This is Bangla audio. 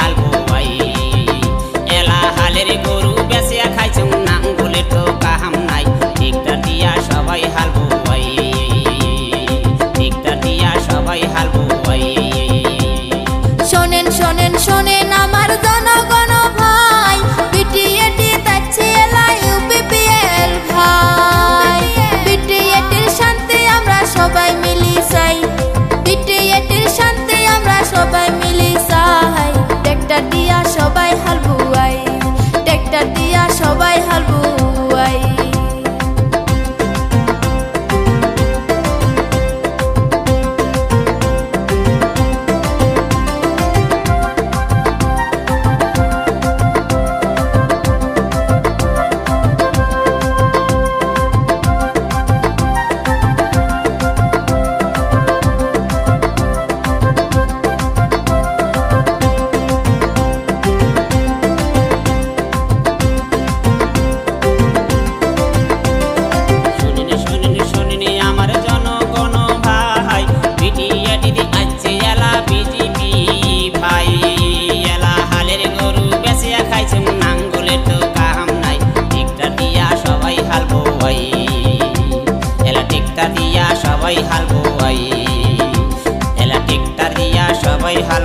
হাল বোয়াই এলা হালের গরু বেচিয়া খাইছুম নাঙ্গলের তো কাহাম নাই ট্রাক্টর দিয়া সবাই হাল বোয়াই ট্রাক্টর দিয়া সবাই হাল বোয়াই শোনেন শোনেন শোনেন আমার জনগণ ভাই বিটিএটি যাচ্ছে এলা ইউপিপিএল ভাই বিটিএটির শান্তি আমরা সবাই মিলি চাই বিটিএটির শান্তি আমরা সবাই মিলি চাই ট্রাক্টর দিয়া সবাই হাল বোয়াই ট্রাক্টর দিয়া সবাই হাল বোয়াই সবাই হাল বোয়াই এলা ট্রাক্টর দিয়া সবাই হাল